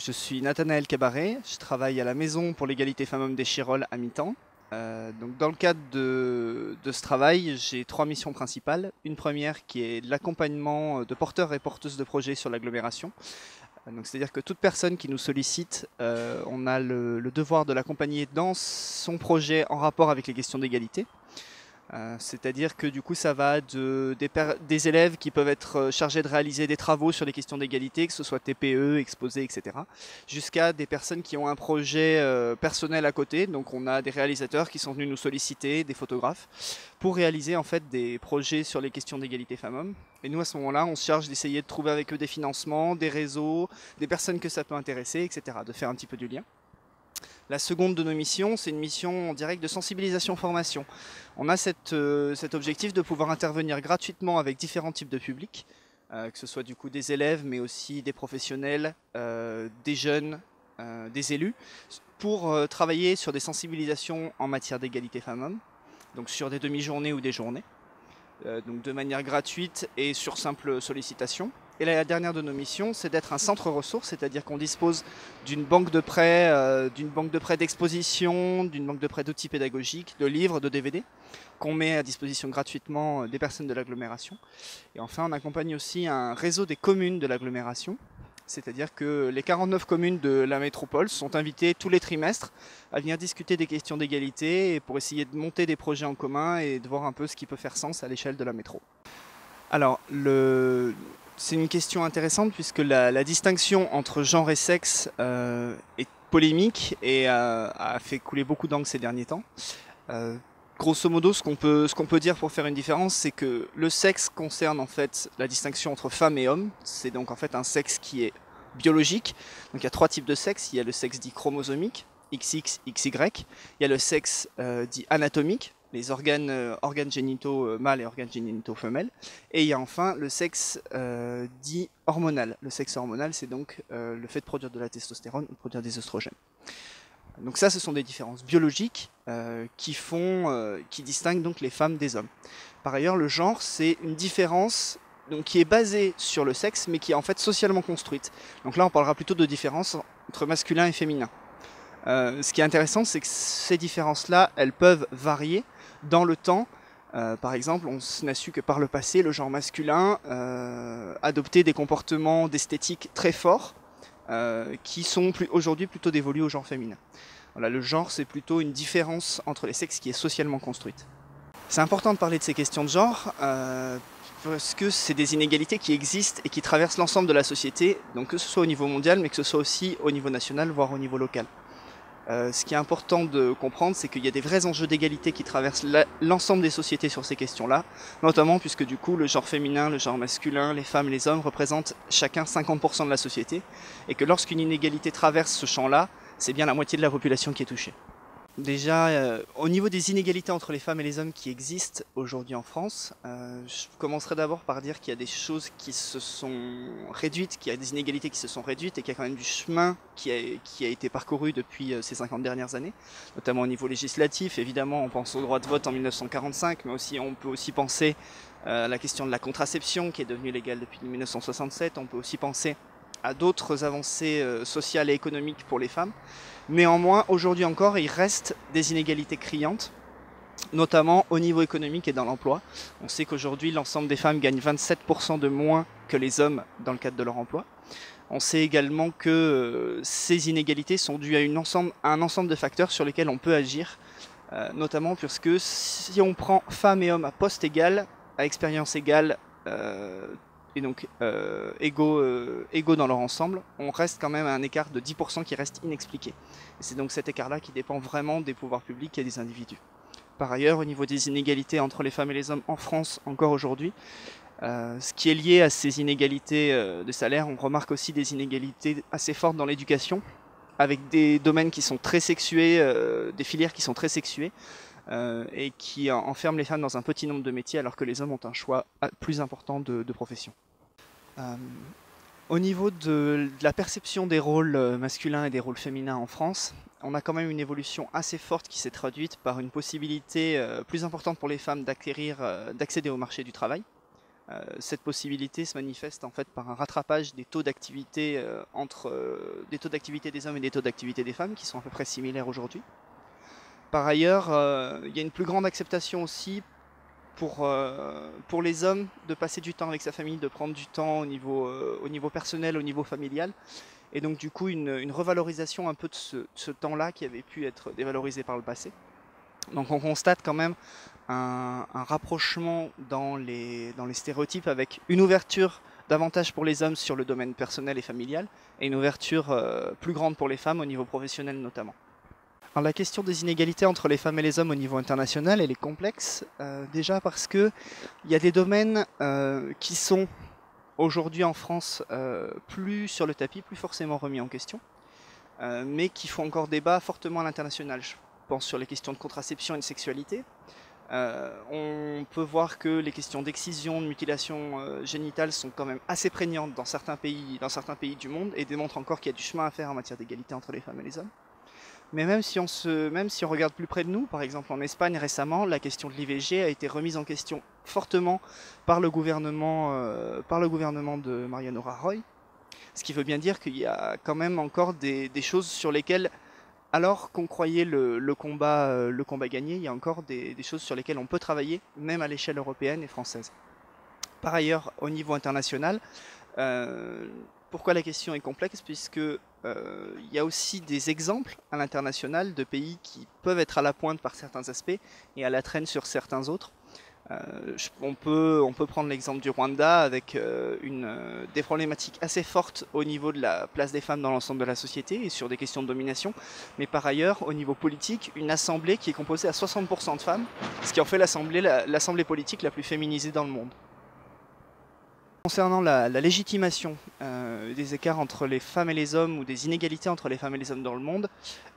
je suis Nathanaël Cabaret, je travaille à la Maison pour l'égalité femmes-hommes des Chirolles à mi-temps. Donc dans le cadre de ce travail, j'ai trois missions principales. Une première qui est l'accompagnement de porteurs et porteuses de projets sur l'agglomération. Donc c'est-à-dire que toute personne qui nous sollicite, on a le devoir de l'accompagner dans son projet en rapport avec les questions d'égalité. C'est-à-dire que du coup ça va des élèves qui peuvent être chargés de réaliser des travaux sur les questions d'égalité, que ce soit TPE, exposé, etc. Jusqu'à des personnes qui ont un projet personnel à côté. Donc on a des réalisateurs qui sont venus nous solliciter, des photographes, pour réaliser en fait des projets sur les questions d'égalité femmes-hommes. Et nous à ce moment-là on se charge d'essayer de trouver avec eux des financements, des réseaux, des personnes que ça peut intéresser, etc. De faire un petit peu du lien. La seconde de nos missions, c'est une mission en direct de sensibilisation-formation. On a cet objectif de pouvoir intervenir gratuitement avec différents types de publics, que ce soit du coup des élèves, mais aussi des professionnels, des jeunes, des élus, pour travailler sur des sensibilisations en matière d'égalité femmes-hommes, donc sur des demi-journées ou des journées, donc de manière gratuite et sur simple sollicitation. Et la dernière de nos missions, c'est d'être un centre ressources, c'est-à-dire qu'on dispose d'une banque de prêts, d'exposition, d'une banque de prêts d'outils pédagogiques, de livres, de DVD, qu'on met à disposition gratuitement des personnes de l'agglomération. Et enfin, on accompagne aussi un réseau des communes de l'agglomération, c'est-à-dire que les 49 communes de la métropole sont invitées tous les trimestres à venir discuter des questions d'égalité et pour essayer de monter des projets en commun et de voir un peu ce qui peut faire sens à l'échelle de la métro. Alors, c'est une question intéressante puisque la distinction entre genre et sexe est polémique et a fait couler beaucoup d'encre ces derniers temps. Grosso modo, ce qu'on peut dire pour faire une différence, c'est que le sexe concerne en fait la distinction entre femme et homme. C'est donc en fait un sexe qui est biologique. Donc il y a trois types de sexe. Il y a le sexe dit chromosomique, XX, XY. Il y a le sexe dit anatomique, les organes génitaux mâles et organes génitaux femelles. Et il y a enfin le sexe dit hormonal. Le sexe hormonal, c'est donc le fait de produire de la testostérone ou de produire des oestrogènes. Donc ça, ce sont des différences biologiques qui distinguent donc les femmes des hommes. Par ailleurs, le genre, c'est une différence donc, qui est basée sur le sexe, mais qui est en fait socialement construite. Donc là, on parlera plutôt de différence entre masculin et féminin. Ce qui est intéressant, c'est que ces différences-là, elles peuvent varier dans le temps. Par exemple, on n'a su que par le passé, le genre masculin adoptait des comportements d'esthétique très forts, qui sont aujourd'hui plutôt dévolus au genre féminin. Voilà, le genre, c'est plutôt une différence entre les sexes qui est socialement construite. C'est important de parler de ces questions de genre parce que c'est des inégalités qui existent et qui traversent l'ensemble de la société, donc que ce soit au niveau mondial, mais que ce soit aussi au niveau national, voire au niveau local. Ce qui est important de comprendre, c'est qu'il y a des vrais enjeux d'égalité qui traversent l'ensemble des sociétés sur ces questions-là, notamment puisque du coup le genre féminin, le genre masculin, les femmes et les hommes représentent chacun 50% de la société, et que lorsqu'une inégalité traverse ce champ-là, c'est bien la moitié de la population qui est touchée. Déjà, au niveau des inégalités entre les femmes et les hommes qui existent aujourd'hui en France, je commencerai d'abord par dire qu'il y a des choses qui se sont réduites, qu'il y a des inégalités qui se sont réduites et qu'il y a quand même du chemin qui a été parcouru depuis ces 50 dernières années, notamment au niveau législatif. Évidemment, on pense au droit de vote en 1945, mais aussi, on peut aussi penser à la question de la contraception qui est devenue légale depuis 1967. On peut aussi penser à d'autres avancées sociales et économiques pour les femmes. Néanmoins, aujourd'hui encore, il reste des inégalités criantes, notamment au niveau économique et dans l'emploi. On sait qu'aujourd'hui, l'ensemble des femmes gagnent 27% de moins que les hommes dans le cadre de leur emploi. On sait également que ces inégalités sont dues à un ensemble de facteurs sur lesquels on peut agir, notamment puisque si on prend femmes et hommes à poste égal, à expérience égale, et donc égaux dans leur ensemble, on reste quand même à un écart de 10% qui reste inexpliqué. Et c'est donc cet écart-là qui dépend vraiment des pouvoirs publics et des individus. Par ailleurs, au niveau des inégalités entre les femmes et les hommes en France, encore aujourd'hui, ce qui est lié à ces inégalités de salaire, on remarque aussi des inégalités assez fortes dans l'éducation, avec des domaines qui sont très sexués, des filières qui sont très sexuées, et qui enferment les femmes dans un petit nombre de métiers alors que les hommes ont un choix plus important de professions. Au niveau de la perception des rôles masculins et des rôles féminins en France, on a quand même une évolution assez forte qui s'est traduite par une possibilité plus importante pour les femmes d'accéder au marché du travail, Cette possibilité se manifeste en fait par un rattrapage des taux d'activité des taux d'activité des hommes et des taux d'activité des femmes qui sont à peu près similaires aujourd'hui. Par ailleurs, il y a une plus grande acceptation aussi pour les hommes de passer du temps avec sa famille, de prendre du temps au niveau personnel, au niveau familial. Et donc du coup une revalorisation un peu de ce temps-là qui avait pu être dévalorisé par le passé. Donc on constate quand même un rapprochement dans les stéréotypes avec une ouverture davantage pour les hommes sur le domaine personnel et familial et une ouverture plus grande pour les femmes au niveau professionnel notamment. Alors, la question des inégalités entre les femmes et les hommes au niveau international, elle est complexe, déjà parce qu'il y a des domaines qui sont aujourd'hui en France plus sur le tapis, plus forcément remis en question, mais qui font encore débat fortement à l'international. Je pense sur les questions de contraception et de sexualité. On peut voir que les questions d'excision, de mutilation génitale sont quand même assez prégnantes dans certains pays du monde et démontrent encore qu'il y a du chemin à faire en matière d'égalité entre les femmes et les hommes. Mais même si on regarde plus près de nous, par exemple en Espagne récemment, la question de l'IVG a été remise en question fortement par le gouvernement de Mariano Rajoy. Ce qui veut bien dire qu'il y a quand même encore des choses sur lesquelles, alors qu'on croyait le combat gagné, il y a encore des choses sur lesquelles on peut travailler, même à l'échelle européenne et française. Par ailleurs, au niveau international, pourquoi la question est complexe? Puisque il y a aussi des exemples à l'international de pays qui peuvent être à la pointe par certains aspects et à la traîne sur certains autres. On peut prendre l'exemple du Rwanda avec des problématiques assez fortes au niveau de la place des femmes dans l'ensemble de la société et sur des questions de domination, mais par ailleurs au niveau politique, une assemblée qui est composée à 60% de femmes, ce qui en fait l'assemblée politique la plus féminisée dans le monde. Concernant la légitimation des écarts entre les femmes et les hommes ou des inégalités entre les femmes et les hommes dans le monde,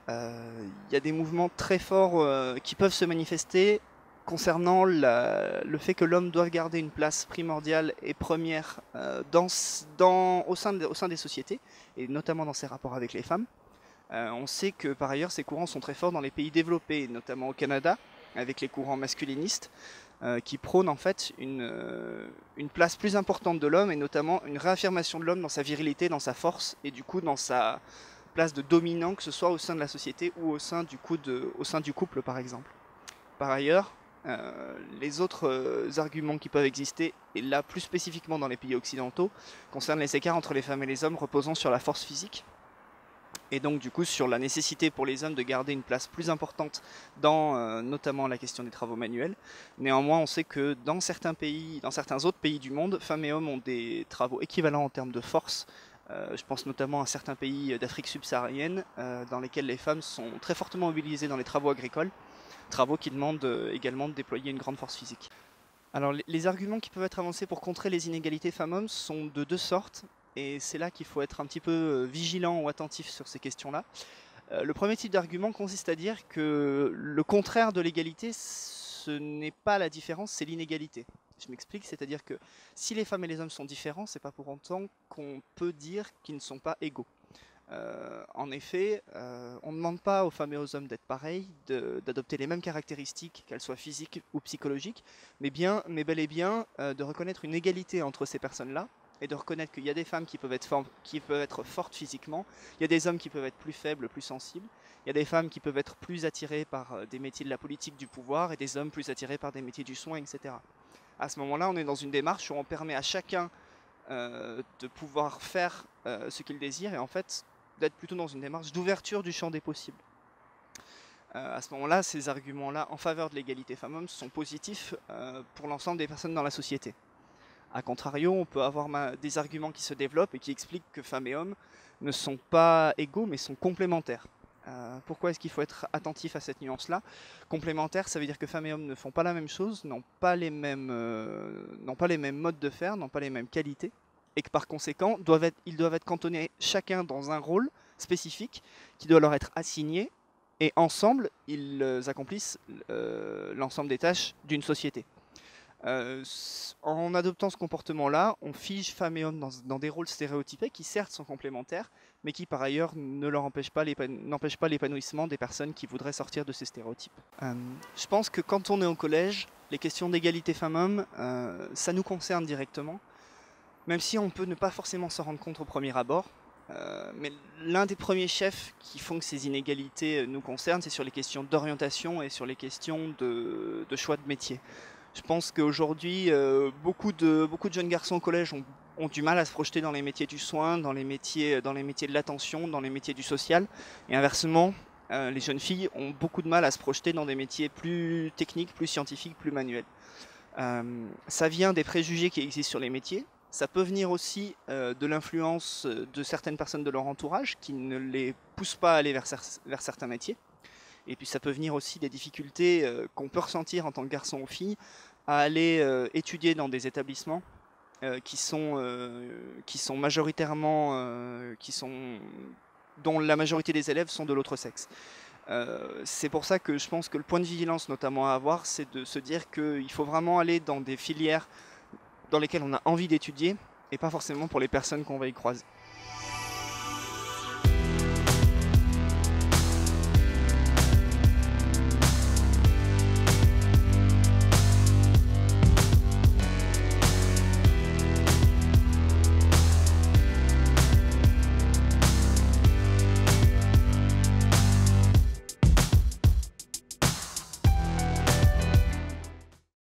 il y a des mouvements très forts qui peuvent se manifester concernant le fait que l'homme doit garder une place primordiale et première au sein des sociétés, et notamment dans ses rapports avec les femmes. On sait que par ailleurs ces courants sont très forts dans les pays développés, notamment au Canada, avec les courants masculinistes, qui prônent en fait une place plus importante de l'homme et notamment une réaffirmation de l'homme dans sa virilité, dans sa force et du coup dans sa place de dominant, que ce soit au sein de la société ou au sein du couple par exemple. Par ailleurs, les autres arguments qui peuvent exister, et là plus spécifiquement dans les pays occidentaux, concernent les écarts entre les femmes et les hommes reposant sur la force physique. Et donc du coup sur la nécessité pour les hommes de garder une place plus importante dans notamment la question des travaux manuels. Néanmoins on sait que dans certains autres pays du monde, femmes et hommes ont des travaux équivalents en termes de force. Je pense notamment à certains pays d'Afrique subsaharienne dans lesquels les femmes sont très fortement mobilisées dans les travaux agricoles, travaux qui demandent également de déployer une grande force physique. Alors les arguments qui peuvent être avancés pour contrer les inégalités femmes-hommes sont de deux sortes. Et c'est là qu'il faut être un petit peu vigilant ou attentif sur ces questions-là. Le premier type d'argument consiste à dire que le contraire de l'égalité, ce n'est pas la différence, c'est l'inégalité. Je m'explique, c'est-à-dire que si les femmes et les hommes sont différents, c'est pas pour autant qu'on peut dire qu'ils ne sont pas égaux. En effet, on ne demande pas aux femmes et aux hommes d'être pareils, d'adopter les mêmes caractéristiques, qu'elles soient physiques ou psychologiques, mais bel et bien de reconnaître une égalité entre ces personnes-là, et de reconnaître qu'il y a des femmes qui peuvent être fortes physiquement, il y a des hommes qui peuvent être plus faibles, plus sensibles, il y a des femmes qui peuvent être plus attirées par des métiers de la politique, du pouvoir, et des hommes plus attirés par des métiers du soin, etc. À ce moment-là, on est dans une démarche où on permet à chacun de pouvoir faire ce qu'il désire, et en fait d'être plutôt dans une démarche d'ouverture du champ des possibles. À ce moment-là, ces arguments-là en faveur de l'égalité femmes-hommes sont positifs pour l'ensemble des personnes dans la société. A contrario, on peut avoir des arguments qui se développent et qui expliquent que femmes et hommes ne sont pas égaux mais sont complémentaires. Pourquoi est-ce qu'il faut être attentif à cette nuance-là? Complémentaire, ça veut dire que femmes et hommes ne font pas la même chose, n'ont pas les mêmes modes de faire, n'ont pas les mêmes qualités, et que par conséquent, ils doivent être cantonnés chacun dans un rôle spécifique qui doit leur être assigné, et ensemble, ils accomplissent l'ensemble des tâches d'une société. En adoptant ce comportement-là, on fige femmes et hommes dans des rôles stéréotypés qui certes sont complémentaires, mais qui par ailleurs n'empêchent pas l'épanouissement des personnes qui voudraient sortir de ces stéréotypes. Je pense que quand on est au collège, Les questions d'égalité femmes-hommes, ça nous concerne directement, même si on peut ne pas forcément s'en rendre compte au premier abord. Mais l'un des premiers chefs qui font que ces inégalités nous concernent, c'est sur les questions d'orientation et sur les questions de choix de métier. Je pense qu'aujourd'hui, beaucoup de jeunes garçons au collège ont du mal à se projeter dans les métiers du soin, dans les métiers de l'attention, dans les métiers du social. Et inversement, les jeunes filles ont beaucoup de mal à se projeter dans des métiers plus techniques, plus scientifiques, plus manuels. Ça vient des préjugés qui existent sur les métiers. Ça peut venir aussi de l'influence de certaines personnes de leur entourage qui ne les poussent pas à aller vers certains métiers. Et puis ça peut venir aussi des difficultés qu'on peut ressentir en tant que garçon ou fille à aller étudier dans des établissements qui sont majoritairement, dont la majorité des élèves sont de l'autre sexe. C'est pour ça que je pense que le point de vigilance notamment à avoir, c'est de se dire qu'il faut vraiment aller dans des filières dans lesquelles on a envie d'étudier et pas forcément pour les personnes qu'on va y croiser.